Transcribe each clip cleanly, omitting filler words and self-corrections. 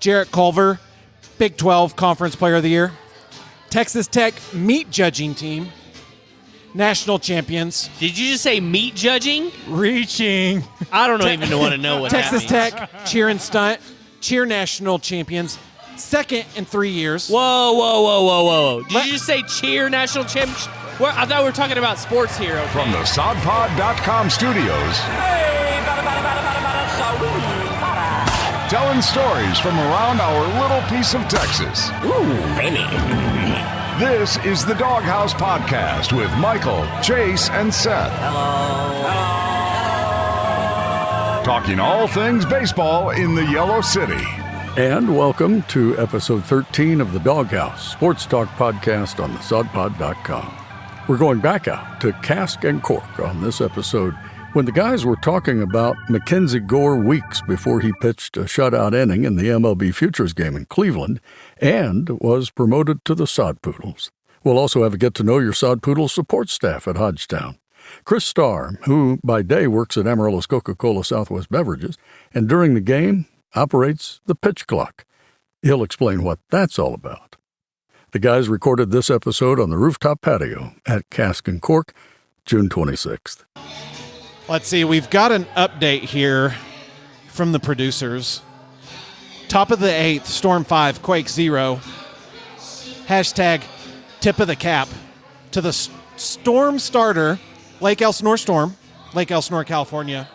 Jarrett Culver, Big 12 Conference Player of the Year. Texas Tech meat judging team, national champions. Did you just say meat judging? Reaching. I don't even want to know what Texas that means. Tech cheer and stunt, cheer national champions, second in 3 years. Whoa. Did you just say cheer national champions? I thought we were talking about sports here. Okay. From the SodPod.com studios, telling stories from around our little piece of Texas. Ooh, baby. This is the Doghouse Podcast with Michael, Chase, and Seth. Hello. Talking all things baseball in the Yellow City. And welcome to episode 13 of the Doghouse Sports Talk Podcast on the SodPod.com. We're going back out to Cask Cork on this episode when the guys were talking about McKenzie Gore weeks before he pitched a shutout inning in the MLB Futures game in Cleveland and was promoted to the Sod Poodles. We'll also have a get-to-know-your Sod Poodle support staff at Hodgetown. Chris Starr, who by day works at Amarillo's Coca-Cola Southwest Beverages, and during the game operates the pitch clock. He'll explain what that's all about. The guys recorded this episode on the rooftop patio at Cask Cork, June 26th. Let's see, we've got an update here from the producers. Top of the 8th, Storm 5, Quake 0. Hashtag tip of the cap to the Storm starter, Lake Elsinore Storm, Lake Elsinore, California.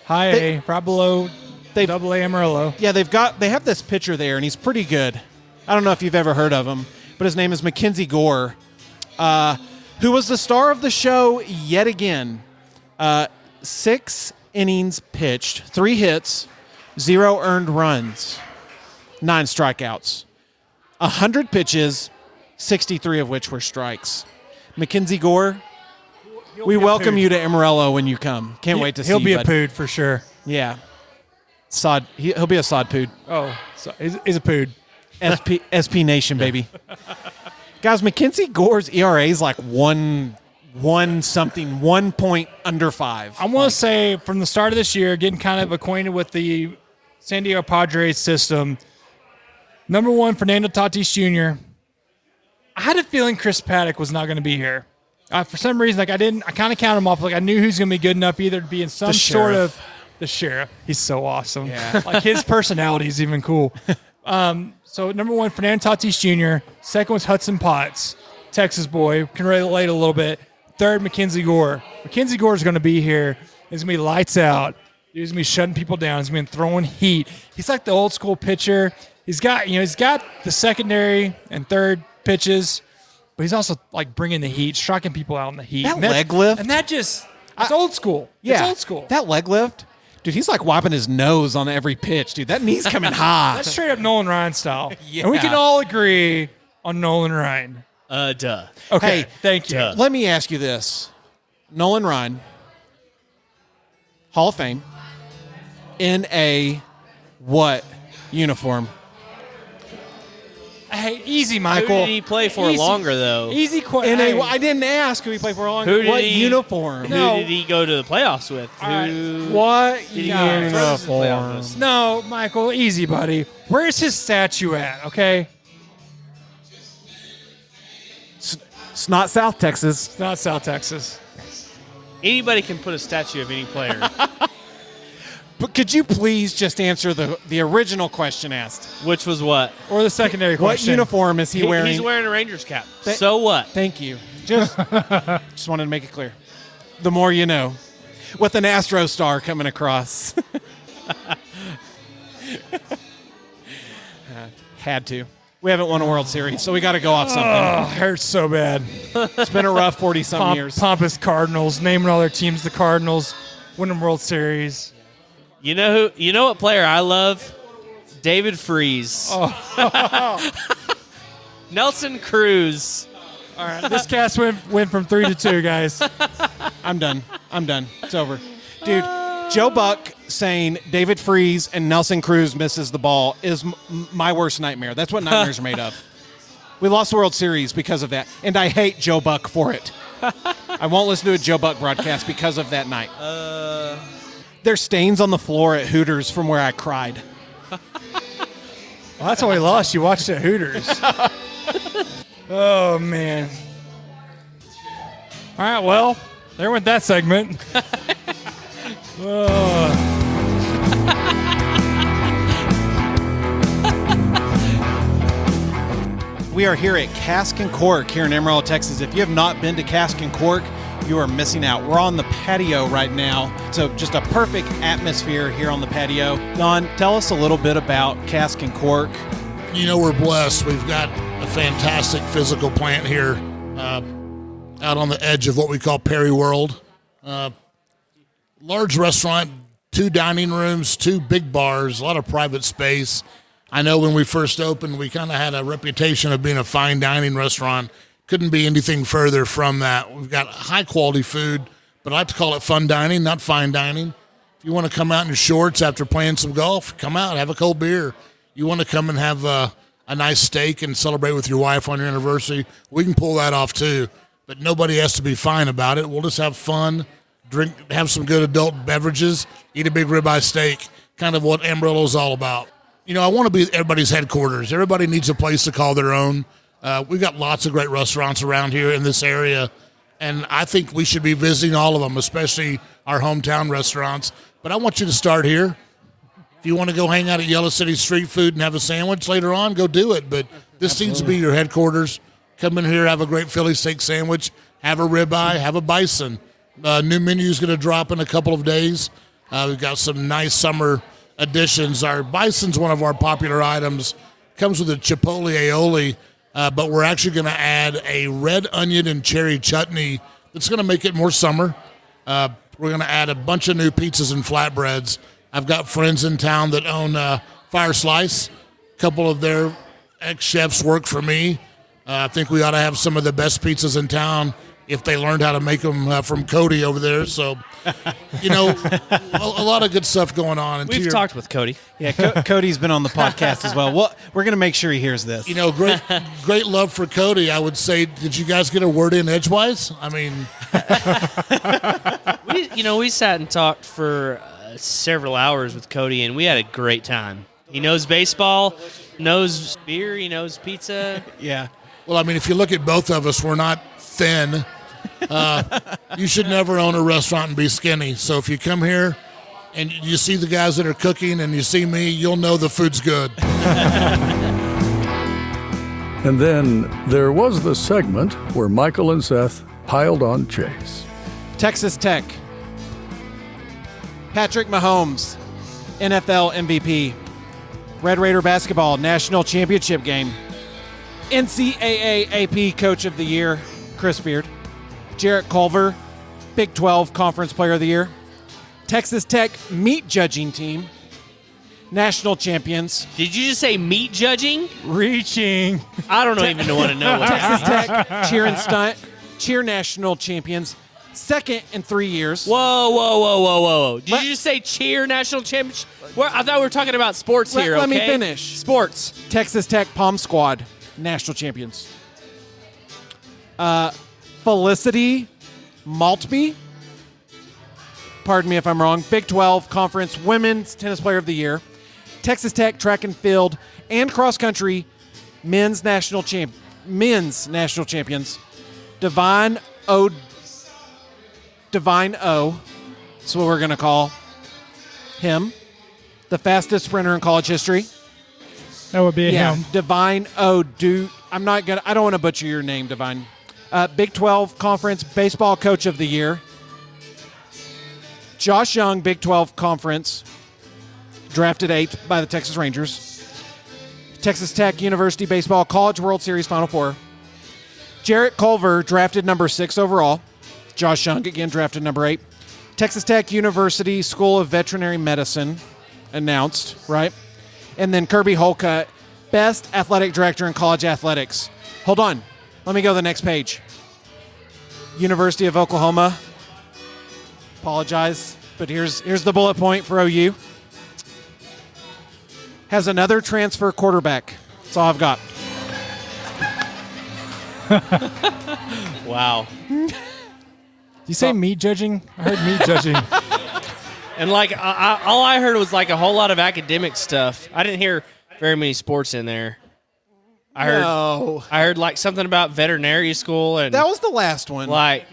High A, right below Double A Amarillo. Yeah, they have this pitcher there, and he's pretty good. I don't know if you've ever heard of him, but his name is MacKenzie Gore, who was the star of the show yet again. 6 innings pitched, 3 hits, 0 earned runs, 9 strikeouts, 100 pitches, 63 of which were strikes. MacKenzie Gore, we welcome you to Amarillo when you come. Can't wait to see you. He'll be a bud. pood for sure. Yeah. He'll be a Sod Pood. Oh, so he's a pood. SP Nation, baby. Guys, MacKenzie Gore's ERA is like 1 point under 5. I want to say from the start of this year, getting kind of acquainted with the San Diego Padres system. Number 1, Fernando Tatis Jr. I had a feeling Chris Paddock was not going to be here. For some reason, I kind of counted him off. Like I knew he was going to be good enough either to be in some sort of the sheriff. He's so awesome. Yeah. Like his personality is even cool. So number 1, Fernando Tatis Jr. Second one's Hudson Potts, Texas boy, can relate a little bit. Third, MacKenzie Gore. MacKenzie Gore is going to be here. He's going to be lights out. He's going to be shutting people down. He's going to be throwing heat. He's like the old school pitcher. He's got the secondary and third pitches, but he's also like bringing the heat, striking people out in the heat. That leg lift. And it's old school. Yeah. It's old school. That leg lift. Dude, he's like wiping his nose on every pitch. Dude, that knee's coming high. That's straight up Nolan Ryan style. Yeah. And we can all agree on Nolan Ryan. Duh. Okay, Hey, thank you. Let me ask you this. Nolan Ryan, Hall of Fame, in a what uniform? Hey, easy, Who Michael. did he play for longer, though? Easy question. I didn't ask who he played for long. Who did what he- uniform? No. Who did he go to the playoffs with? right. What Did he go to the uniform? playoffs? No, Michael, easy, buddy. Where's his statue at, okay? It's not South Texas. It's not South Texas. Anybody can put a statue of any player. But could you please just answer the original question asked? Which was what? Or the secondary What question. uniform is he wearing? He's wearing a Rangers cap. Th- So what? Thank you. Just wanted to make it clear. The more you know. With an Astro star coming across. Had to. We haven't won a World Series, so we got to go off something. Oh, hurts so bad. It's been a rough 40-some years. Pompous Cardinals, naming all their teams the Cardinals, winning World Series. You know what player I love? David Freese. Oh. Nelson Cruz. All right, this cast went from 3 to 2, guys. I'm done. It's over. Dude, Joe Buck saying David Freese and Nelson Cruz misses the ball is my worst nightmare. That's what nightmares are made of. We lost the World Series because of that, and I hate Joe Buck for it. I won't listen to a Joe Buck broadcast because of that night. There's stains on the floor at Hooters from where I cried. Well, that's how we lost. You watched at Hooters. Oh, man. All right, well, there went that segment. We are here at Cask Cork here in Amarillo, Texas. If you have not been to Cask Cork, you are missing out. We're on the patio right now, so just a perfect atmosphere here on the patio. Don, tell us a little bit about Cask Cork. You know, we're blessed. We've got a fantastic physical plant here out on the edge of what we call Perry World. Large restaurant, 2 dining rooms, 2 big bars, a lot of private space. I know when we first opened, we kind of had a reputation of being a fine dining restaurant. Couldn't be anything further from that. We've got high quality food, but I like to call it fun dining, not fine dining. If you want to come out in shorts after playing some golf, come out, have a cold beer. You want to come and have a nice steak and celebrate with your wife on your anniversary, we can pull that off too. But nobody has to be fine about it. We'll just have fun, drink, have some good adult beverages, eat a big ribeye steak, kind of what Amarillo's all about. You know, I want to be everybody's headquarters. Everybody needs a place to call their own. We've got lots of great restaurants around here in this area, and I think we should be visiting all of them, especially our hometown restaurants. But I want you to start here. If you want to go hang out at Yellow City Street Food and have a sandwich later on, go do it. But this needs to be your headquarters. Come in here, have a great Philly steak sandwich, have a ribeye, have a bison. New menu is going to drop in a couple of days. We've got some nice summer additions. Our bison's one of our popular items. Comes with a chipotle aioli, but we're actually going to add a red onion and cherry chutney that's going to make it more summer. We're going to add a bunch of new pizzas and flatbreads. I've got friends in town that own Fire Slice. A couple of their ex-chefs work for me. I think we ought to have some of the best pizzas in town if they learned how to make them from Cody over there. So, you know, a lot of good stuff going on. And We've talked with Cody. Yeah, Cody's been on the podcast as well. We're going to make sure he hears this. You know, great love for Cody. I would say, did you guys get a word in edgewise? I mean, we sat and talked for several hours with Cody, and we had a great time. He knows baseball, knows beer, he knows pizza. Yeah. Well, I mean, if you look at both of us, we're not thin. You should never own a restaurant and be skinny. So if you come here and you see the guys that are cooking and you see me, you'll know the food's good. And then there was the segment where Michael and Seth piled on Chase. Texas Tech. Patrick Mahomes, NFL MVP. Red Raider basketball national championship game. NCAA AP Coach of the Year, Chris Beard. Jarrett Culver, Big 12 Conference Player of the Year. Texas Tech meat judging team, national champions. Did you just say meat judging? Reaching. I don't even want to know what Texas Tech cheer and stunt, cheer national champions, second in 3 years. Whoa. Did you just say cheer national champions? I thought we were talking about sports here, okay? Let me finish. Sports. Texas Tech Palm Squad, national champions. Felicity Maltby, pardon me if I'm wrong, Big 12 Conference Women's Tennis Player of the Year. Texas Tech Track and Field and Cross Country men's national champions. Divine O. That's what we're going to call him. The fastest sprinter in college history. That would be him. Divine O. I don't want to butcher your name, Divine. Big 12 Conference Baseball Coach of the Year. Josh Young, Big 12 Conference, drafted 8th by the Texas Rangers. Texas Tech University Baseball College World Series Final Four. Jarrett Culver, drafted number 6 overall. Josh Young, again, drafted number 8. Texas Tech University School of Veterinary Medicine, announced, right? And then Kirby Holcutt, Best Athletic Director in College Athletics. Hold on. Let me go to the next page. University of Oklahoma. Apologize, but here's the bullet point for OU. Has another transfer quarterback. That's all I've got. Wow. Did you say meat judging? I heard meat judging. And all I heard was like a whole lot of academic stuff. I didn't hear very many sports in there. I heard like something about veterinary school and That was the last one. like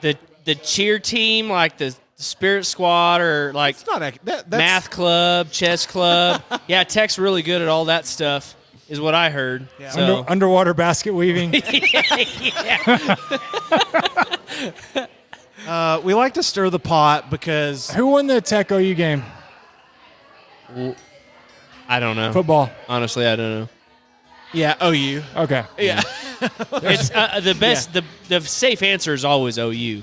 the cheer team, like the spirit squad, or like It's not that's, math club, chess club. Yeah, Tech's really good at all that stuff, is what I heard. Yeah. So. Underwater basket weaving. We like to stir the pot because Who won the Tech OU game? I don't know. Football. Honestly, I don't know. OU. Okay. Yeah. It's the best. The safe answer is always OU.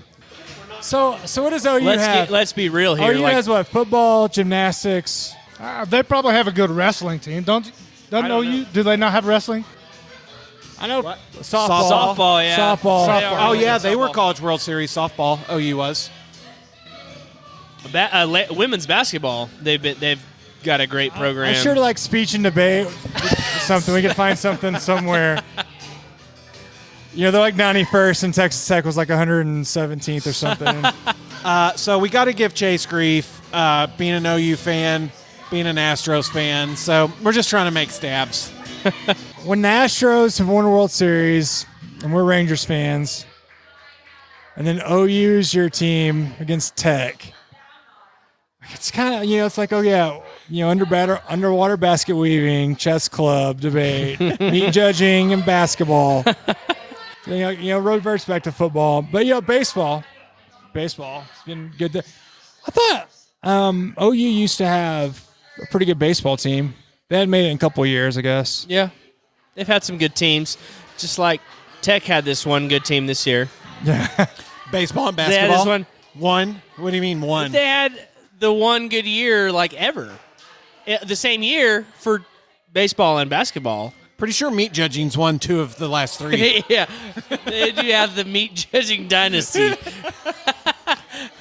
So what does OU have? Let's be real here. OU has what? Football, gymnastics. They probably have a good wrestling team. Doesn't OU? Do they not have wrestling? I know Softball. Softball, yeah. Softball. Oh yeah, they were College World Series softball. OU was. Women's basketball. They've got a great program. I'm sure like speech and debate, something we can find something somewhere. They're like 91st, and Texas Tech was like 117th or something. So we got to give Chase grief, being an OU fan, being an Astros fan. So we're just trying to make stabs. When the Astros have won a World Series, and we're Rangers fans, and then OU's your team against Tech, it's kind of, it's like, oh yeah, underwater basket weaving, chess club, debate, meat judging, and basketball. Reverts back to football, but baseball, it's been good. I thought OU used to have a pretty good baseball team. They hadn't made it in a couple of years, I guess. Yeah, they've had some good teams. Just like Tech had this one good team this year. Baseball and They basketball. had this one. One? What do you mean one? They had the one good year like ever. The same year for baseball and basketball. Pretty sure meat judging's won 2 of the last 3. Yeah, they do have the meat judging dynasty.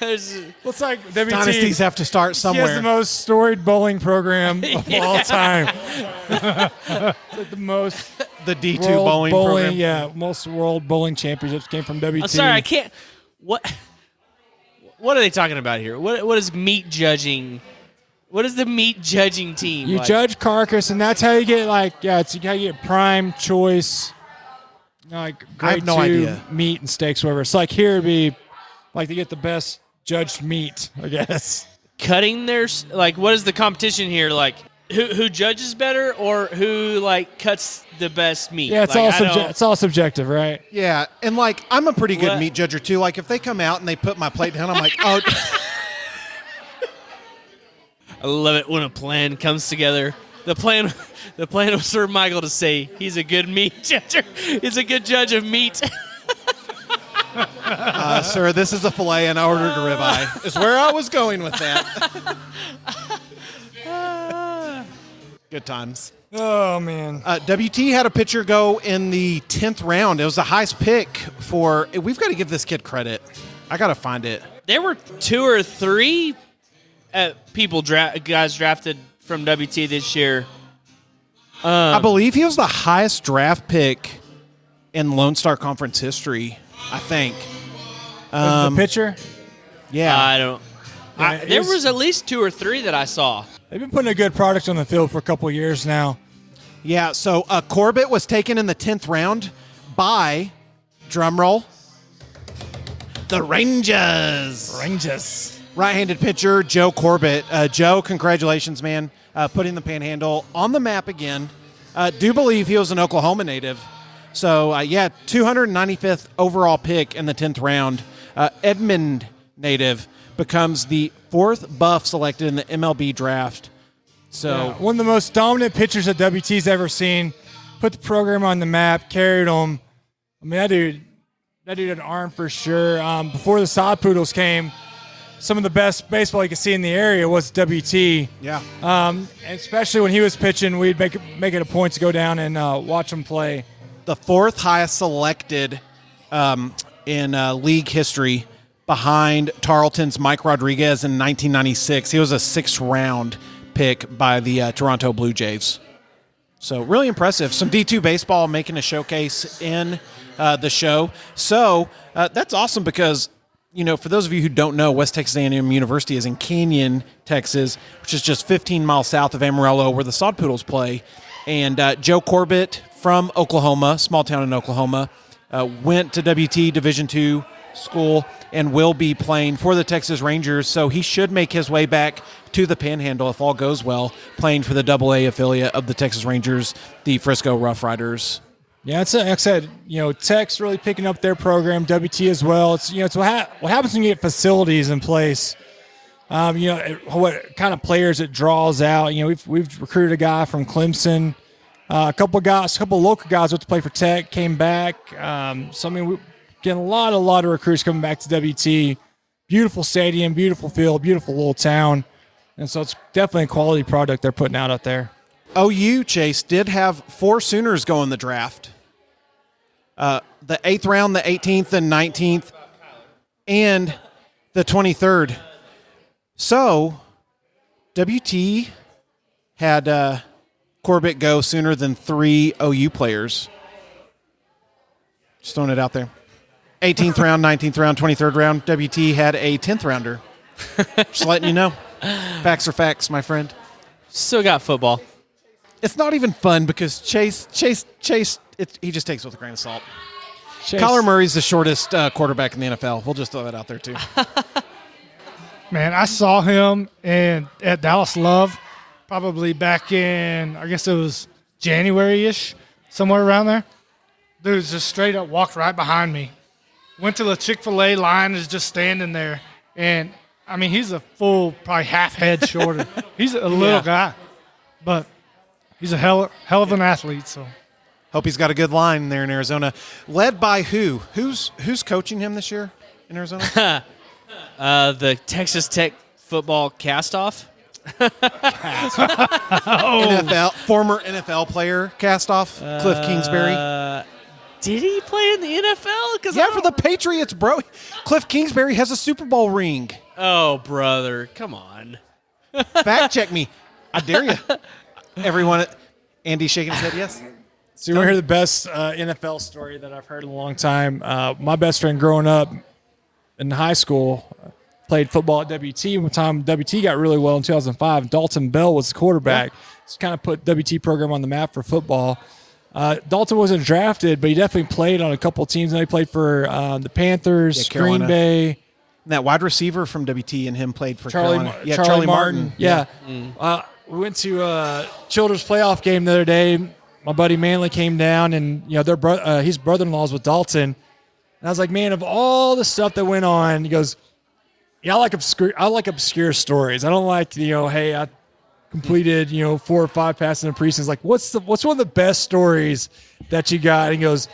It's like WT. Dynasties have to start He somewhere. has the most storied bowling program of all time. It's like the most the D2 world bowling program. Yeah, most world bowling championships came from WT. I'm sorry, I can't. What are they talking about here? What is meat judging? What is the meat judging team? You like? judge carcass, and that's how you get it's how you get prime choice, like grade I have no 2 idea. meat and steaks, whatever. It's like here it'd be like to get the best judged meat, I guess. Cutting their what is the competition here? Like who judges better or who cuts the best meat? Yeah, it's it's all subjective, right? Yeah, and I'm a pretty good What? meat judger too. Like if they come out and they put my plate down, I'm like, oh. I love it when a plan comes together. The plan was for Michael to say he's a good meat judger. He's a good judge of meat. Sir, this is a filet and I ordered a ribeye. Is where I was going with that. Good times. Oh man. WT had a pitcher go in the 10th round. It was the highest pick for. We've got to give this kid credit. I got to find it. There were 2 or 3 guys drafted from WT this year. I believe he was the highest draft pick in Lone Star Conference history, I think. The pitcher? Yeah. I don't. There was at least 2 or 3 that I saw. They've been putting a good product on the field for a couple of years now. Yeah, so Corbett was taken in the 10th round by, drumroll, the Rangers. Right-handed pitcher, Joe Corbett. Joe, congratulations, man. Putting the Panhandle on the map again. Do believe he was an Oklahoma native. So, 295th overall pick in the 10th round. Edmond native becomes the 4th buff selected in the MLB draft. So one of the most dominant pitchers that WT's ever seen. Put the program on the map, carried them. I mean, that dude had an arm for sure. Before the Sod Poodles came, some of the best baseball you could see in the area was WT. Yeah. And especially when he was pitching, we'd make it a point to go down and watch him play. The 4th highest selected in league history, behind Tarleton's Mike Rodriguez in 1996. He was a 6th round pick by the Toronto Blue Jays. So really impressive. Some D2 baseball making a showcase in the show. So that's awesome because for those of you who don't know, West Texas A&M University is in Canyon, Texas, which is just 15 miles south of Amarillo, where the Sod Poodles play. And Joe Corbett from Oklahoma, small town in Oklahoma, went to WT Division II school and will be playing for the Texas Rangers. So he should make his way back to the Panhandle if all goes well, playing for the AA affiliate of the Texas Rangers, the Frisco Rough Riders. Yeah, it's like I said, Tech's really picking up their program, WT as well. It's it's what happens when you get facilities in place. What kind of players it draws out. We've recruited a guy from Clemson, a couple local guys went to play for Tech, came back. We're getting a lot of recruits coming back to WT. Beautiful stadium, beautiful field, beautiful little town, and so it's definitely a quality product they're putting out there. OU, Chase, did have 4 Sooners go in the draft. The 8th round, the 18th, and 19th, and the 23rd. So, WT had Corbett go sooner than 3 OU players. Just throwing it out there. 18th round, 19th round, 23rd round. WT had a 10th rounder. Just letting you know. Facts are facts, my friend. Still got football. It's not even fun because Chase, he just takes it with a grain of salt. Chase. Kyler Murray's the shortest quarterback in the NFL. We'll just throw that out there, too. Man, I saw him at Dallas Love probably back in, I guess it was January-ish, somewhere around there. Dude just straight up walked right behind me. Went to the Chick-fil-A line, is just standing there. And, I mean, he's a full, probably half head shorter. He's a little guy. But he's a hell of an athlete, so. Hope he's got a good line there in Arizona. Led by who? Who's coaching him this year in Arizona? The Texas Tech football cast-off. Former NFL player cast-off, Cliff Kingsbury. Did he play in the NFL? Yeah, for the Patriots, bro. Cliff Kingsbury has a Super Bowl ring. Oh, brother. Come on. Fact check me. I dare you. Everyone, Andy's shaking his head, yes. So you want to hear the best NFL story that I've heard in a long time? My best friend growing up in high school played football at WT. One time WT got really well in 2005. Dalton Bell was the quarterback. It's kind of put WT program on the map for football. Dalton wasn't drafted, but he definitely played on a couple teams. And he played for the Panthers, Green Bay. And that wide receiver from WT and him played for Charlie Martin. Yeah. We went to a Children's playoff game the other day. My buddy Manley came down, and his brother-in-law's with Dalton. And I was like, man, of all the stuff that went on, he goes, yeah, I like obscure stories. I don't like, hey, I completed, 4 or 5 passes in the preseason. Like, what's one of the best stories that you got? And he goes,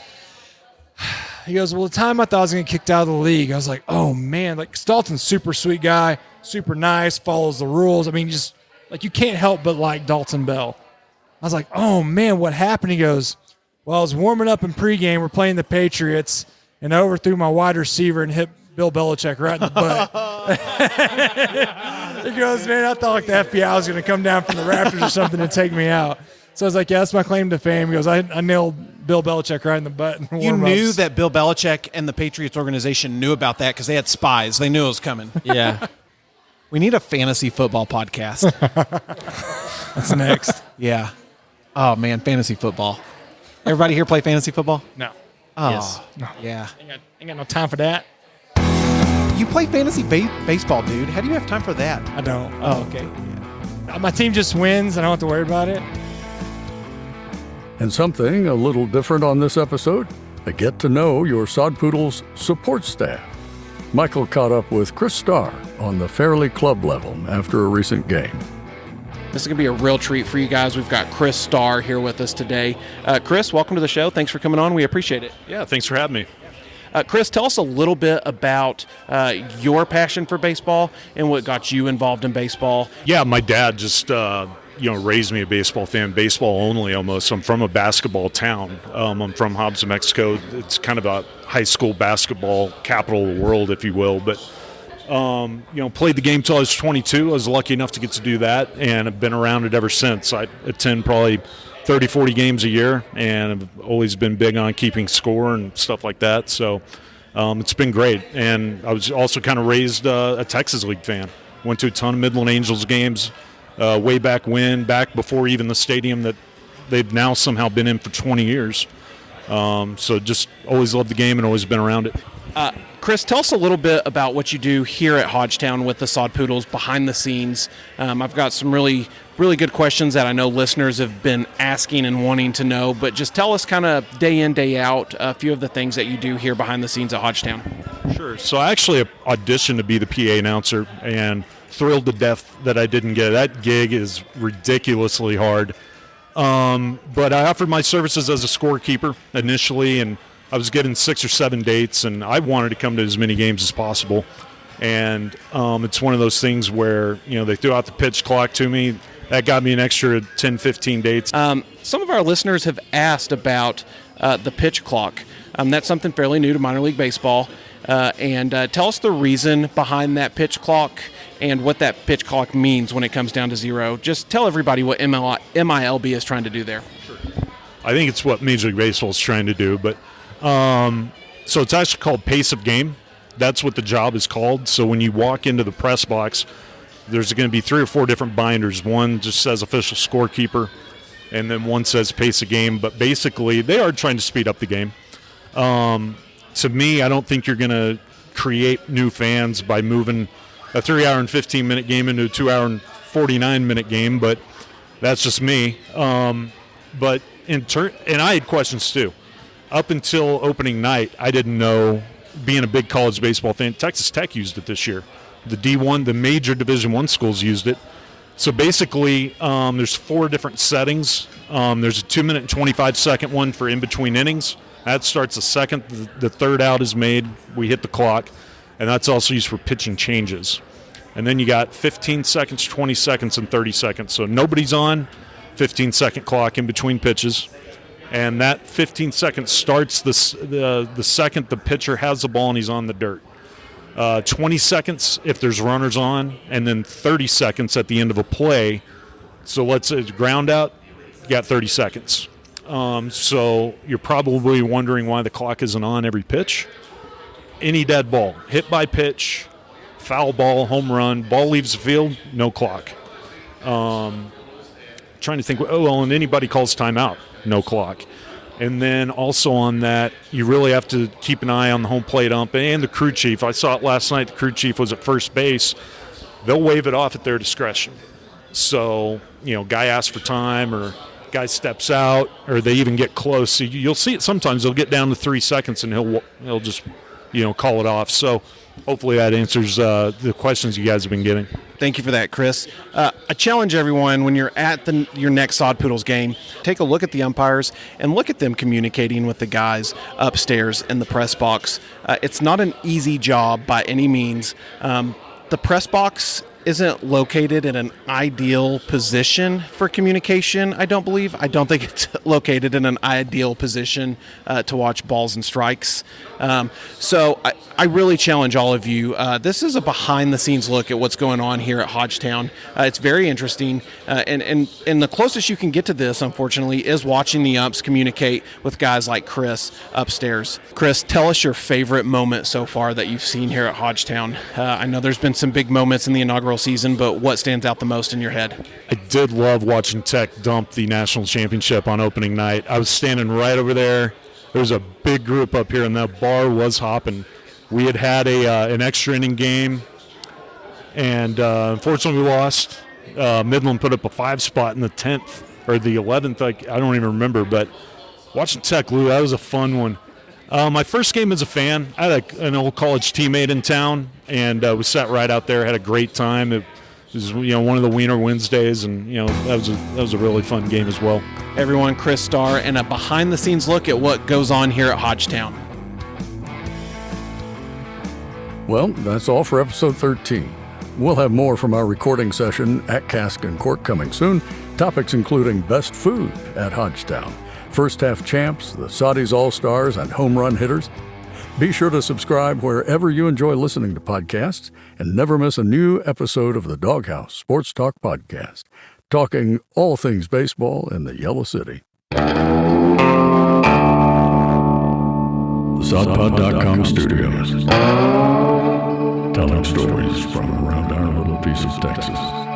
well, the time I thought I was going to get kicked out of the league, I was like, oh man, like Dalton's super sweet guy, super nice, follows the rules. I mean, just like you can't help but like Dalton Bell. I was like, oh man, what happened? He goes, well, I was warming up in pregame. We're playing the Patriots, and I overthrew my wide receiver and hit Bill Belichick right in the butt. He goes, man, I thought like the FBI was going to come down from the rafters or something to take me out. So I was like, yeah, that's my claim to fame. He goes, I nailed Bill Belichick right in the butt. You knew that Bill Belichick and the Patriots organization knew about that because they had spies. They knew it was coming. Yeah. We need a fantasy football podcast. That's next. Yeah. Oh, man, fantasy football. Everybody here play fantasy football? No. Oh, Yes. No. Yeah. Ain't got no time for that. You play fantasy baseball, dude. How do you have time for that? I don't. Oh, okay. My team just wins. I don't have to worry about it. And something a little different on this episode, a get to know your Sod Poodles support staff. Michael caught up with Chris Starr on the Fairleigh Club level after a recent game. This is going to be a real treat for you guys. We've got Chris Starr here with us today. Chris, welcome to the show. Thanks for coming on. We appreciate it. Yeah, thanks for having me. Chris, tell us a little bit about your passion for baseball and what got you involved in baseball. Yeah, my dad just raised me a baseball fan, baseball only almost. I'm from a basketball town. I'm from Hobbs, Mexico. It's kind of a high school basketball capital of the world, if you will. But played the game till I was 22. I was lucky enough to get to do that, and I've been around it ever since. I attend probably 30, 40 games a year, and I've always been big on keeping score and stuff like that. So It's been great. And I was also kind of raised a Texas League fan. Went to a ton of Midland Angels games way back when, back before even the stadium that they've now somehow been in for 20 years. So just always loved the game and always been around it. Chris, tell us a little bit about what you do here at Hodgetown with the Sod Poodles behind the scenes. I've got some really good questions that I know listeners have been asking and wanting to know, but just tell us kind of day in, day out, a few of the things that you do here behind the scenes at Hodgetown. Sure. So I actually auditioned to be the PA announcer and thrilled to death that I didn't get it. That gig is ridiculously hard. But I offered my services as a scorekeeper initially, and I was getting 6 or 7 dates, and I wanted to come to as many games as possible. And it's one of those things where, they threw out the pitch clock to me. That got me an extra 10, 15 dates. Some of our listeners have asked about the pitch clock. That's something fairly new to minor league baseball. And tell us the reason behind that pitch clock and what that pitch clock means when it comes down to zero. Just tell everybody what MILB is trying to do there. Sure. I think it's what Major League Baseball is trying to do, but so it's actually called pace of game. That's what the job is called. So when you walk into the press box, there's going to be 3 or 4 different binders. One just says official scorekeeper, and then one says pace of game. But basically, they are trying to speed up the game. To me, I don't think you're going to create new fans by moving a 3-hour and 15-minute game into a 2-hour and 49-minute game, but that's just me. But and I had questions too. Up until opening night, I didn't know, being a big college baseball fan, Texas Tech used it this year. The D1, the major Division I schools used it. So basically, there's 4 different settings. There's a 2-minute and 25-second one for in-between innings. That starts the second. The third out is made. We hit the clock. And that's also used for pitching changes. And then you got 15 seconds, 20 seconds, and 30 seconds. So nobody's on, 15-second clock in between pitches. And that 15 seconds starts the second the pitcher has the ball and he's on the dirt. 20 seconds if there's runners on, and then 30 seconds at the end of a play. So let's say ground out, you got 30 seconds. So you're probably wondering why the clock isn't on every pitch. Any dead ball, hit by pitch, foul ball, home run, ball leaves the field, no clock. Trying to think, and anybody calls timeout, no clock. And then also on that, you really have to keep an eye on the home plate ump and the crew chief. I saw it last night. The crew chief was at first base. They'll wave it off at their discretion. So, guy asks for time or guy steps out or they even get close. So you'll see it sometimes. They'll get down to 3 seconds and he'll just, call it off. So hopefully that answers the questions you guys have been getting. Thank you for that, Chris. I challenge everyone, when you're at your next Sod Poodles game, take a look at the umpires and look at them communicating with the guys upstairs in the press box. It's not an easy job by any means. The press box isn't located in an ideal position for communication, I don't believe. I don't think it's located in an ideal position to watch balls and strikes. So I really challenge all of you. This is a behind-the-scenes look at what's going on here at Hodgetown. It's very interesting, and the closest you can get to this, unfortunately, is watching the umps communicate with guys like Chris upstairs. Chris, tell us your favorite moment so far that you've seen here at Hodgetown. I know there's been some big moments in the inaugural season, but what stands out the most in your head? I did love watching Tech dump the national championship on opening night. I was standing right over there. There was a big group up here, and that bar was hopping. We had an extra inning game, and unfortunately we lost. Midland put up a 5 spot in the 10th or the 11th. I don't even remember, but watching Tech, Lou, that was a fun one. My first game as a fan, I had an old college teammate in town, and we sat right out there, had a great time. It was one of the Wiener Wednesdays, and that was a really fun game as well. Everyone, Chris Starr, and a behind-the-scenes look at what goes on here at Hodgetown. Well, that's all for episode 13. We'll have more from our recording session at Cask Cork coming soon. Topics including best food at Hodgetown, first half champs, the Saudis All-Stars, and home run hitters. Be sure to subscribe wherever you enjoy listening to podcasts and never miss a new episode of the Doghouse Sports Talk Podcast, talking all things baseball in the Yellow City. The SodPod.com studios. Telling stories from around our little piece of Texas.